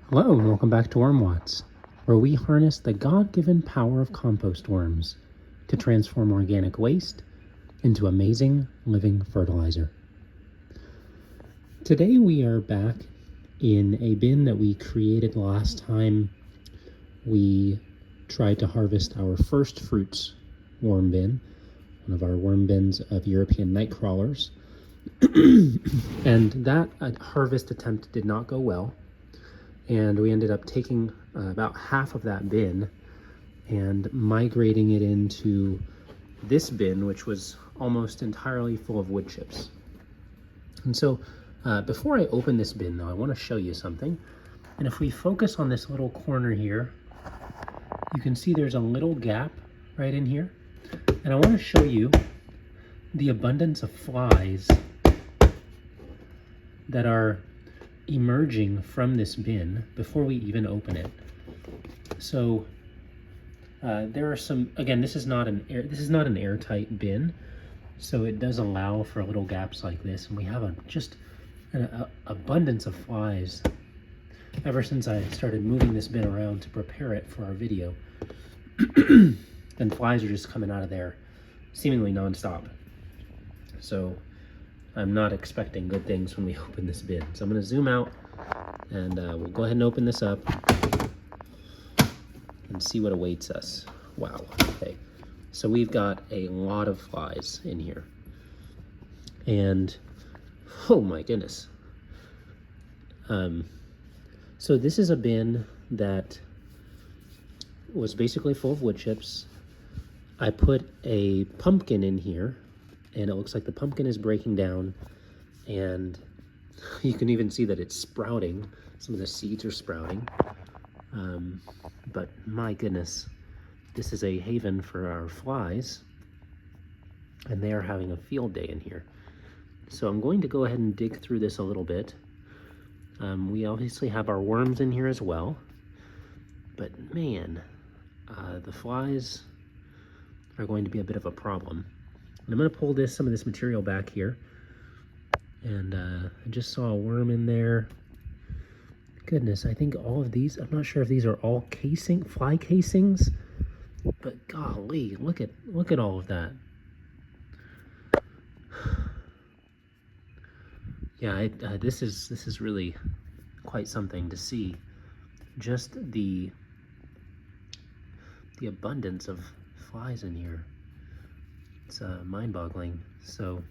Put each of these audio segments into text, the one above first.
Hello and welcome back to Worm Watts, where we harness the God-given power of compost worms to transform organic waste into amazing living fertilizer. Today we are back in a bin that we created last time we tried to harvest our Firstfruits worm bin, one of our worm bins of European nightcrawlers. And that harvest attempt did not go well. And we ended up taking about half of that bin and migrating it into this bin, which was almost entirely full of wood chips. And so before I open this bin, though, I want to show you something. And if we focus on this little corner here, you can see there's a little gap right in here. And I want to show you the abundance of flies that are emerging from this bin before we even open it. So there are some, again, this is not an airtight bin, so it does allow for little gaps like this, and we have just an abundance of flies ever since I started moving this bin around to prepare it for our video. And flies are just coming out of there seemingly nonstop. So I'm not expecting good things when we open this bin. So I'm going to zoom out and we'll go ahead and open this up and see what awaits us. Wow. Okay. So we've got a lot of flies in here. And oh my goodness. So this is a bin that was basically full of wood chips. I put a pumpkin in here, and it looks like the pumpkin is breaking down, and you can even see that it's sprouting. Some of the seeds are sprouting. But my goodness, this is a haven for our flies, and they are having a field day in here. So I'm going to go ahead and dig through this a little bit. We obviously have our worms in here as well, but man, the flies are going to be a bit of a problem. And I'm going to pull some of this material back here. And I just saw a worm in there. Goodness, I think all of these, I'm not sure if these are all fly casings, but golly, look at all of that. Yeah, this is really quite something to see. Just the abundance of flies in here. It's mind-boggling. So,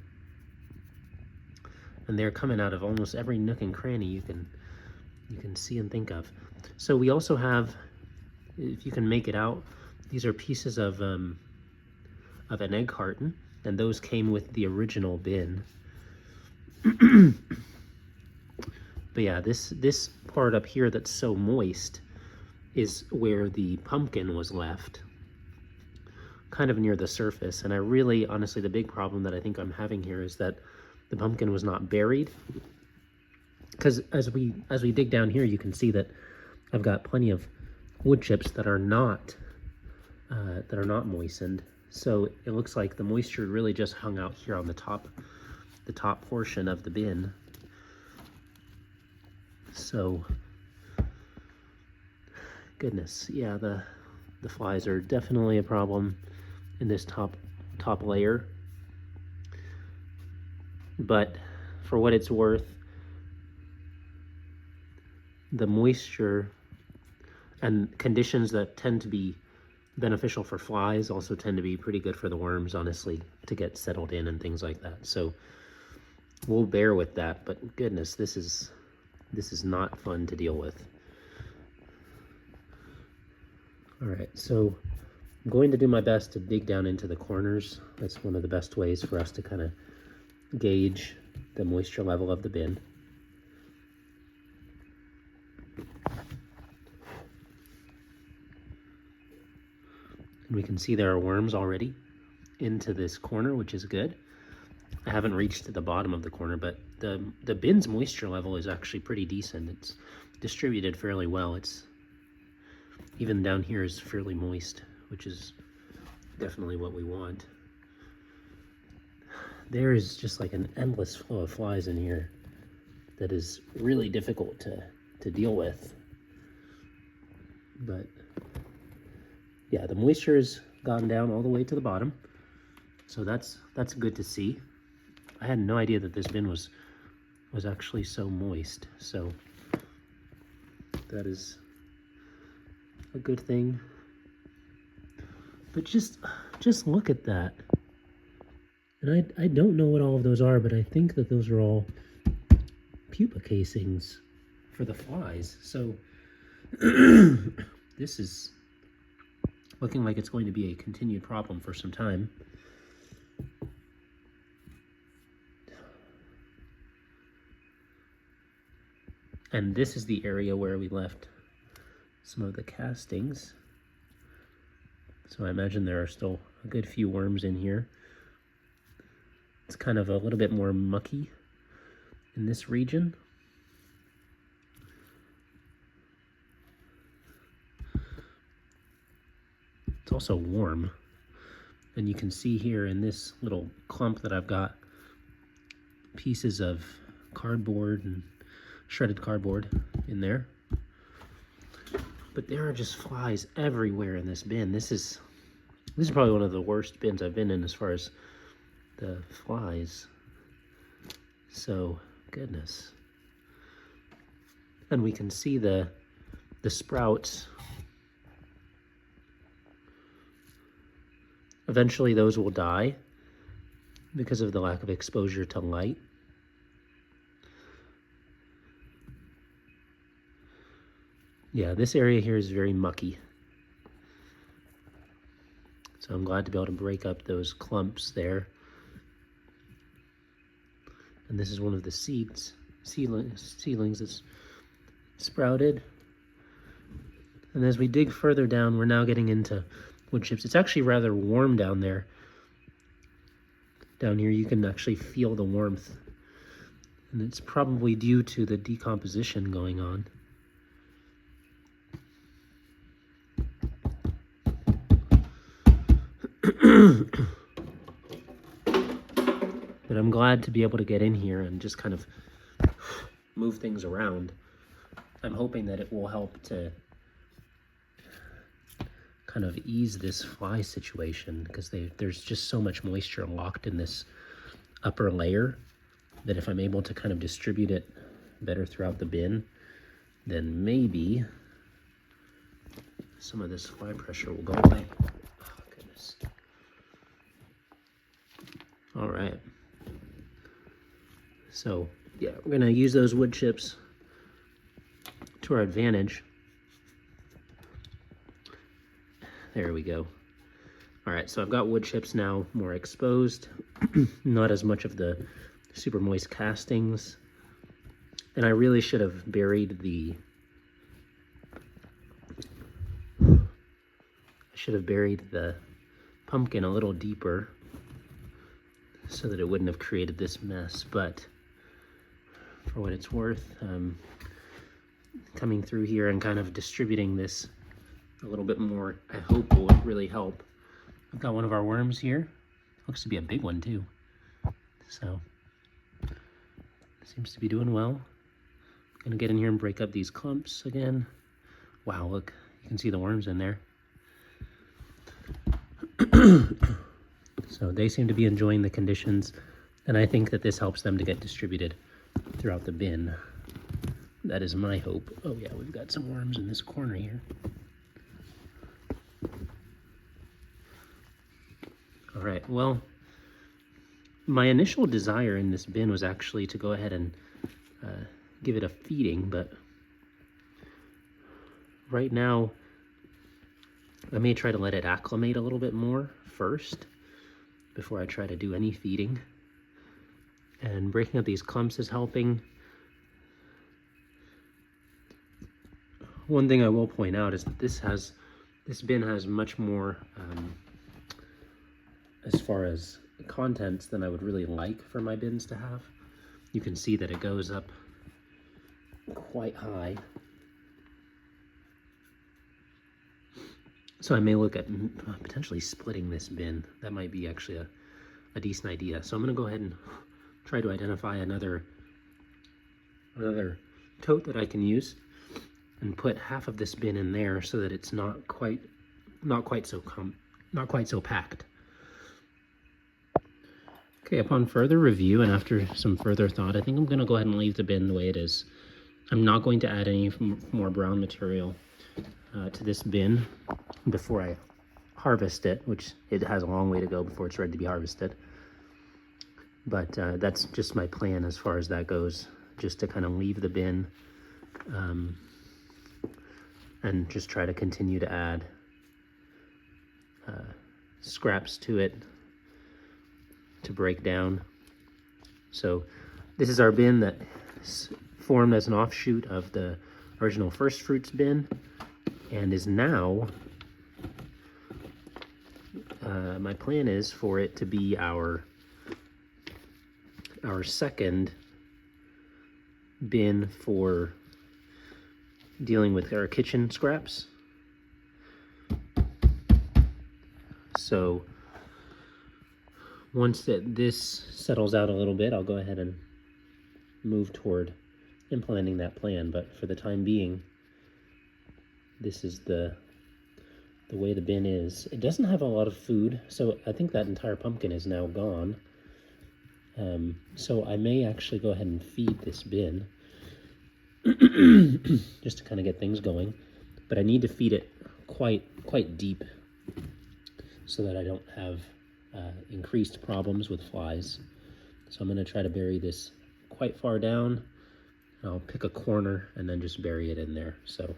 and they're coming out of almost every nook and cranny you can see and think of. So we also have, if you can make it out, these are pieces of an egg carton, and those came with the original bin. But yeah, this part up here that's so moist is where the pumpkin was left, kind of near the surface. And I really, honestly, the big problem that I think I'm having here is that the pumpkin was not buried. Because as we dig down here, you can see that I've got plenty of wood chips that are not moistened. So it looks like the moisture really just hung out here on the top portion of the bin. So, goodness, yeah, the flies are definitely a problem in this top layer. But for what it's worth, the moisture and conditions that tend to be beneficial for flies also tend to be pretty good for the worms, honestly, to get settled in and things like that. So we'll bear with that, but goodness, this is not fun to deal with. All right, so I'm going to do my best to dig down into the corners. That's one of the best ways for us to kind of gauge the moisture level of the bin. And we can see there are worms already into this corner, which is good. I haven't reached the bottom of the corner, but the bin's moisture level is actually pretty decent. It's distributed fairly well. It's even down here is fairly moist, which is definitely what we want. There is just like an endless flow of flies in here that is really difficult to deal with. But yeah, the moisture has gone down all the way to the bottom. So that's good to see. I had no idea that this bin was actually so moist. So that is a good thing. But just look at that. And I don't know what all of those are, but I think that those are all pupa casings for the flies. So this is looking like it's going to be a continued problem for some time. And this is the area where we left some of the castings. So I imagine there are still a good few worms in here. It's kind of a little bit more mucky in this region. It's also warm. And you can see here in this little clump that I've got pieces of cardboard and shredded cardboard in there. But there are just flies everywhere in this bin. This is probably one of the worst bins I've been in as far as the flies. So, goodness. And we can see the sprouts. Eventually those will die because of the lack of exposure to light. Yeah, this area here is very mucky. So I'm glad to be able to break up those clumps there. And this is one of the seedlings that's sprouted. And as we dig further down, we're now getting into wood chips. It's actually rather warm down there. Down here you can actually feel the warmth. And it's probably due to the decomposition going on. But I'm glad to be able to get in here and just kind of move things around. I'm hoping that it will help to kind of ease this fly situation, because there's just so much moisture locked in this upper layer that if I'm able to kind of distribute it better throughout the bin, then maybe some of this fly pressure will go away. Oh, goodness. All right. So, yeah, we're going to use those wood chips to our advantage. There we go. All right, so I've got wood chips now more exposed, not as much of the super moist castings. And I really should have buried the pumpkin a little deeper so that it wouldn't have created this mess, but for what it's worth, coming through here and kind of distributing this a little bit more, I hope will really help. I've got one of our worms here. Looks to be a big one too. So, seems to be doing well. Gonna get in here and break up these clumps again. Wow, look, you can see the worms in there. So they seem to be enjoying the conditions, and I think that this helps them to get distributed throughout the bin. That is my hope. Oh yeah, we've got some worms in this corner here. All right, well, my initial desire in this bin was actually to go ahead and give it a feeding, but right now I may try to let it acclimate a little bit more first before I try to do any feeding. And breaking up these clumps is helping. One thing I will point out is that this bin has much more as far as contents than I would really like for my bins to have. You can see that it goes up quite high. So I may look at potentially splitting this bin. That might be actually a decent idea. So I'm gonna go ahead and try to identify another tote that I can use. and put half of this bin in there so that it's not quite so packed. Okay, upon further review and after some further thought, I think I'm going to go ahead and leave the bin the way it is. I'm not going to add any more brown material to this bin before I harvest it, which it has a long way to go before it's ready to be harvested. But that's just my plan as far as that goes, just to kind of leave the bin and just try to continue to add scraps to it to break down. So this is our bin that formed as an offshoot of the original Firstfruits bin and is now, my plan is for it to be our second bin for dealing with our kitchen scraps. So once this settles out a little bit, I'll go ahead and move toward implementing that plan. But for the time being, this is the way the bin is. It doesn't have a lot of food, so I think that entire pumpkin is now gone. So I may actually go ahead and feed this bin just to kind of get things going. But I need to feed it quite deep so that I don't have increased problems with flies. So I'm going to try to bury this quite far down. I'll pick a corner and then just bury it in there. So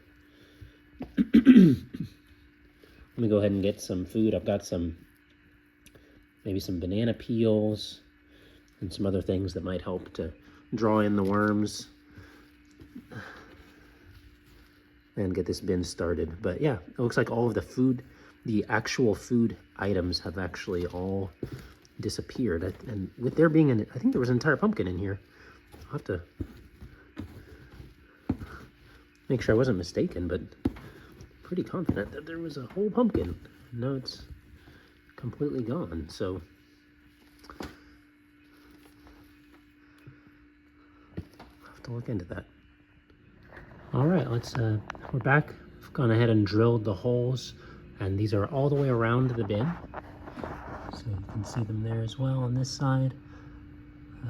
let me go ahead and get some food. I've got maybe some banana peels and some other things that might help to draw in the worms and get this bin started. But yeah, it looks like all of the actual food items have actually all disappeared. And with there being I think there was an entire pumpkin in here. I'll have to make sure I wasn't mistaken, but pretty confident that there was a whole pumpkin. No, it's completely gone. So I'll have to look into that. All right, we're back. I've gone ahead and drilled the holes, and these are all the way around the bin. So you can see them there as well on this side.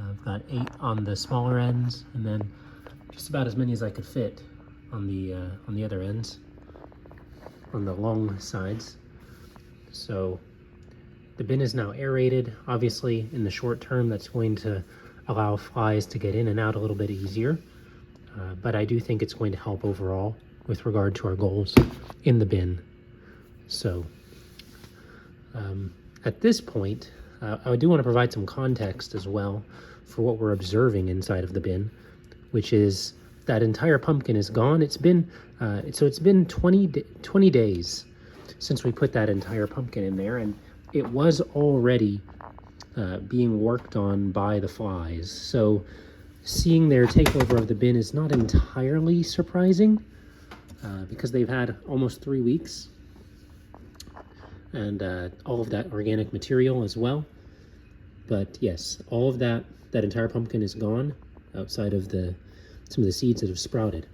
I've got 8 on the smaller ends, and then just about as many as I could fit on the other ends, on the long sides. So the bin is now aerated. Obviously, in the short term, that's going to allow flies to get in and out a little bit easier. But I do think it's going to help overall with regard to our goals in the bin. So at this point, I do want to provide some context as well for what we're observing inside of the bin, which is that entire pumpkin is gone. It's been 20 days since we put that entire pumpkin in there, and it was already being worked on by the flies. So seeing their takeover of the bin is not entirely surprising because they've had almost 3 weeks and all of that organic material as well. But yes, all of that entire pumpkin is gone outside of some of the seeds that have sprouted.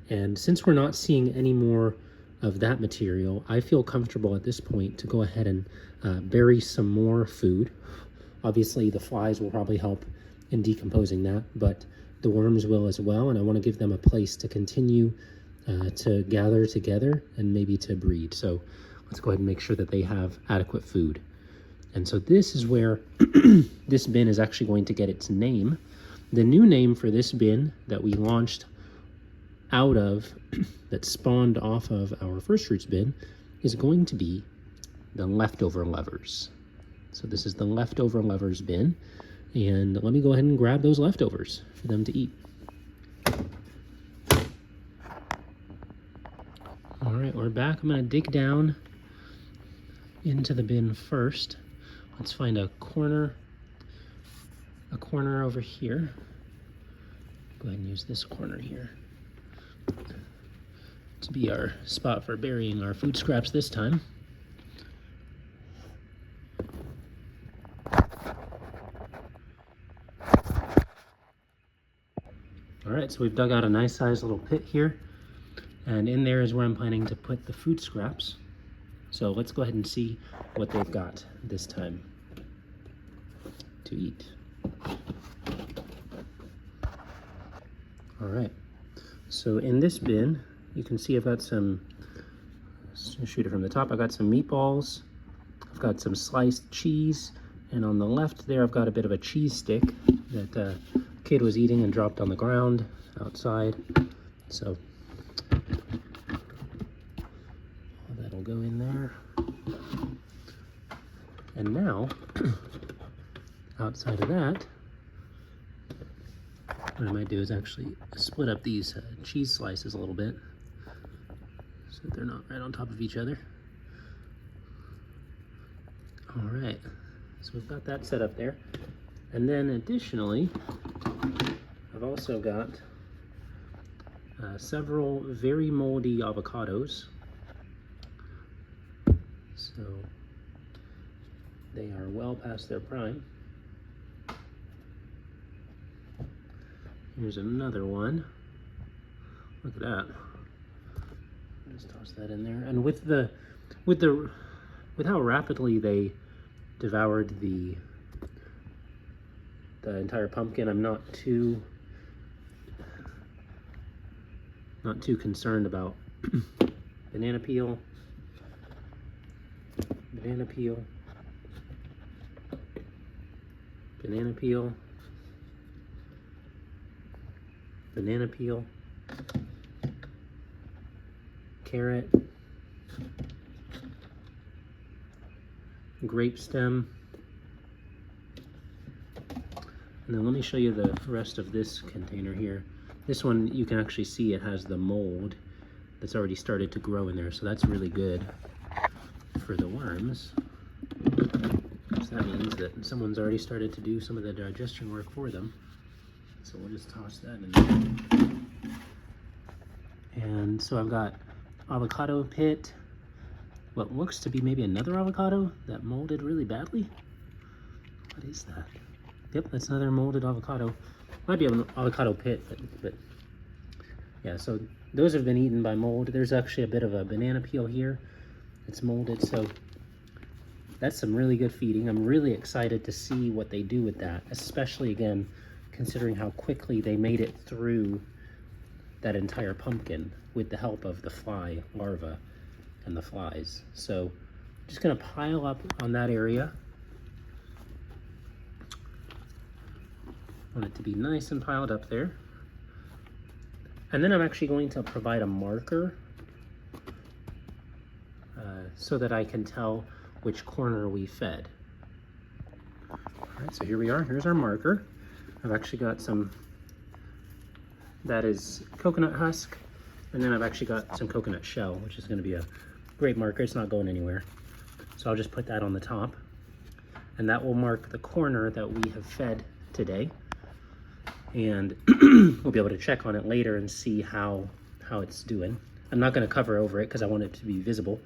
And since we're not seeing any more of that material, I feel comfortable at this point to go ahead and bury some more food. Obviously, the flies will probably help in decomposing that, but the worms will as well, and I want to give them a place to continue to gather together and maybe to breed. So let's go ahead and make sure that they have adequate food. And so this is where this bin is actually going to get its name. The new name for this bin that we launched out of, that spawned off of our Firstfruits bin, is going to be the leftover lovers. So this is the leftover lovers bin, and let me go ahead and grab those leftovers for them to eat. All right, we're back. I'm gonna dig down into the bin first. Let's find a corner over here. Go ahead and use this corner here to be our spot for burying our food scraps this time. All right, so we've dug out a nice sized little pit here. And in there is where I'm planning to put the food scraps. So let's go ahead and see what they've got this time to eat. All right, so in this bin, you can see I've got some, let's shoot it from the top, I've got some meatballs, I've got some sliced cheese, and on the left there I've got a bit of a cheese stick that a kid was eating and dropped on the ground outside. So that'll go in there. And now, outside of that, what I might do is actually split up these cheese slices a little bit so that they're not right on top of each other. All right, so we've got that set up there. And then additionally, I've also got several very moldy avocados. So they are well past their prime. Here's another one. Look at that. Just toss that in there. And with how rapidly they devoured the entire pumpkin, I'm not too concerned about banana peel, banana peel, banana peel, banana peel, carrot, grape stem, and then let me show you the rest of this container here. This one, you can actually see it has the mold that's already started to grow in there, so that's really good for the worms. So that means that someone's already started to do some of the digestion work for them. So we'll just toss that in there. And so I've got avocado pit, what looks to be maybe another avocado that molded really badly. What is that? Yep, that's another molded avocado. Might be an avocado pit, but yeah, so those have been eaten by mold. There's actually a bit of a banana peel here. It's molded, so that's some really good feeding. I'm really excited to see what they do with that, especially again, considering how quickly they made it through that entire pumpkin with the help of the fly larva and the flies. So just gonna pile up on that area. Want it to be nice and piled up there. And then I'm actually going to provide a marker so that I can tell which corner we fed. All right, so here we are, here's our marker. I've actually got some, that is coconut husk, and then I've actually got some coconut shell, which is gonna be a great marker. It's not going anywhere. So I'll just put that on the top, and that will mark the corner that we have fed today. And we'll be able to check on it later and see how it's doing. I'm not gonna cover over it because I want it to be visible.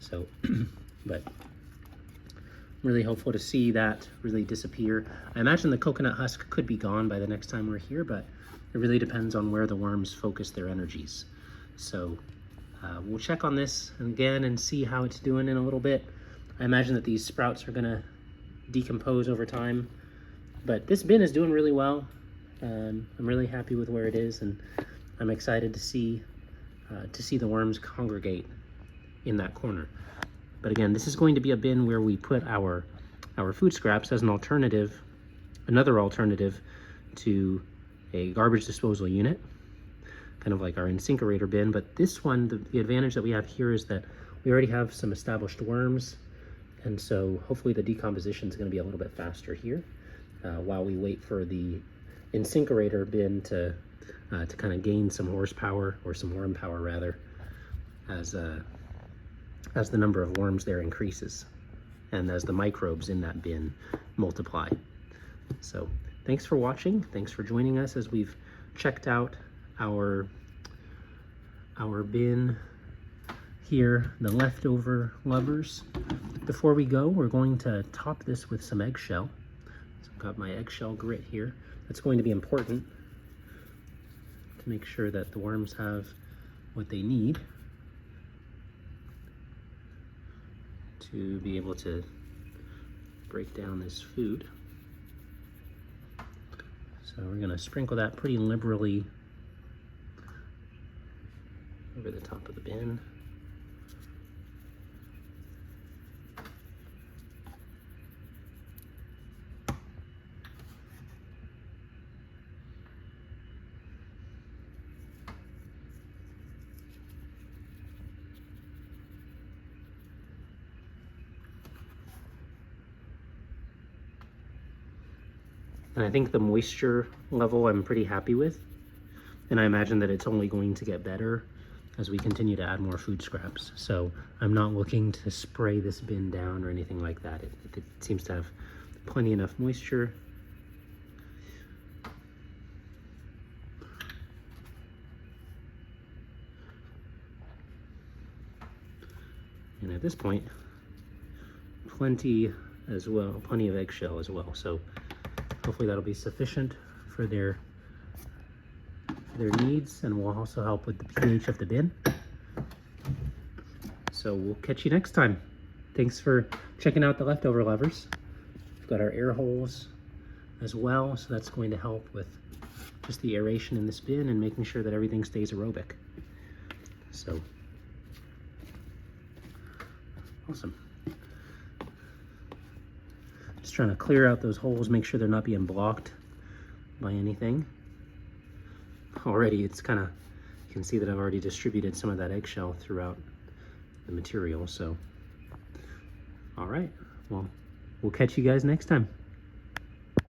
So, but I'm really hopeful to see that really disappear. I imagine the coconut husk could be gone by the next time we're here, but it really depends on where the worms focus their energies. So we'll check on this again and see how it's doing in a little bit. I imagine that these sprouts are gonna decompose over time, but this bin is doing really well. I'm really happy with where it is, and I'm excited to see the worms congregate in that corner. But again, this is going to be a bin where we put our food scraps as an alternative, another alternative to a garbage disposal unit, kind of like our incinerator bin. But this one, the advantage that we have here is that we already have some established worms, and so hopefully the decomposition is going to be a little bit faster here while we wait for the incinerator bin to kind of gain some horsepower, or some worm power rather, as the number of worms there increases and as the microbes in that bin multiply. So thanks for watching. Thanks for joining us as we've checked out our bin here, the leftover lovers. Before we go, we're going to top this with some eggshell. So I've got my eggshell grit here. That's going to be important to make sure that the worms have what they need to be able to break down this food. So we're gonna sprinkle that pretty liberally over the top of the bin. And I think the moisture level I'm pretty happy with. And I imagine that it's only going to get better as we continue to add more food scraps. So I'm not looking to spray this bin down or anything like that. It seems to have plenty enough moisture. And at this point, plenty of eggshell as well. So hopefully that'll be sufficient for their needs, and will also help with the pH of the bin. So we'll catch you next time. Thanks for checking out the leftover levers. We've got our air holes as well, so that's going to help with just the aeration in this bin and making sure that everything stays aerobic. So awesome. Just trying to clear out those holes, make sure they're not being blocked by anything. Already it's kind of, you can see that I've already distributed some of that eggshell throughout the material. So all right, well, we'll catch you guys next time.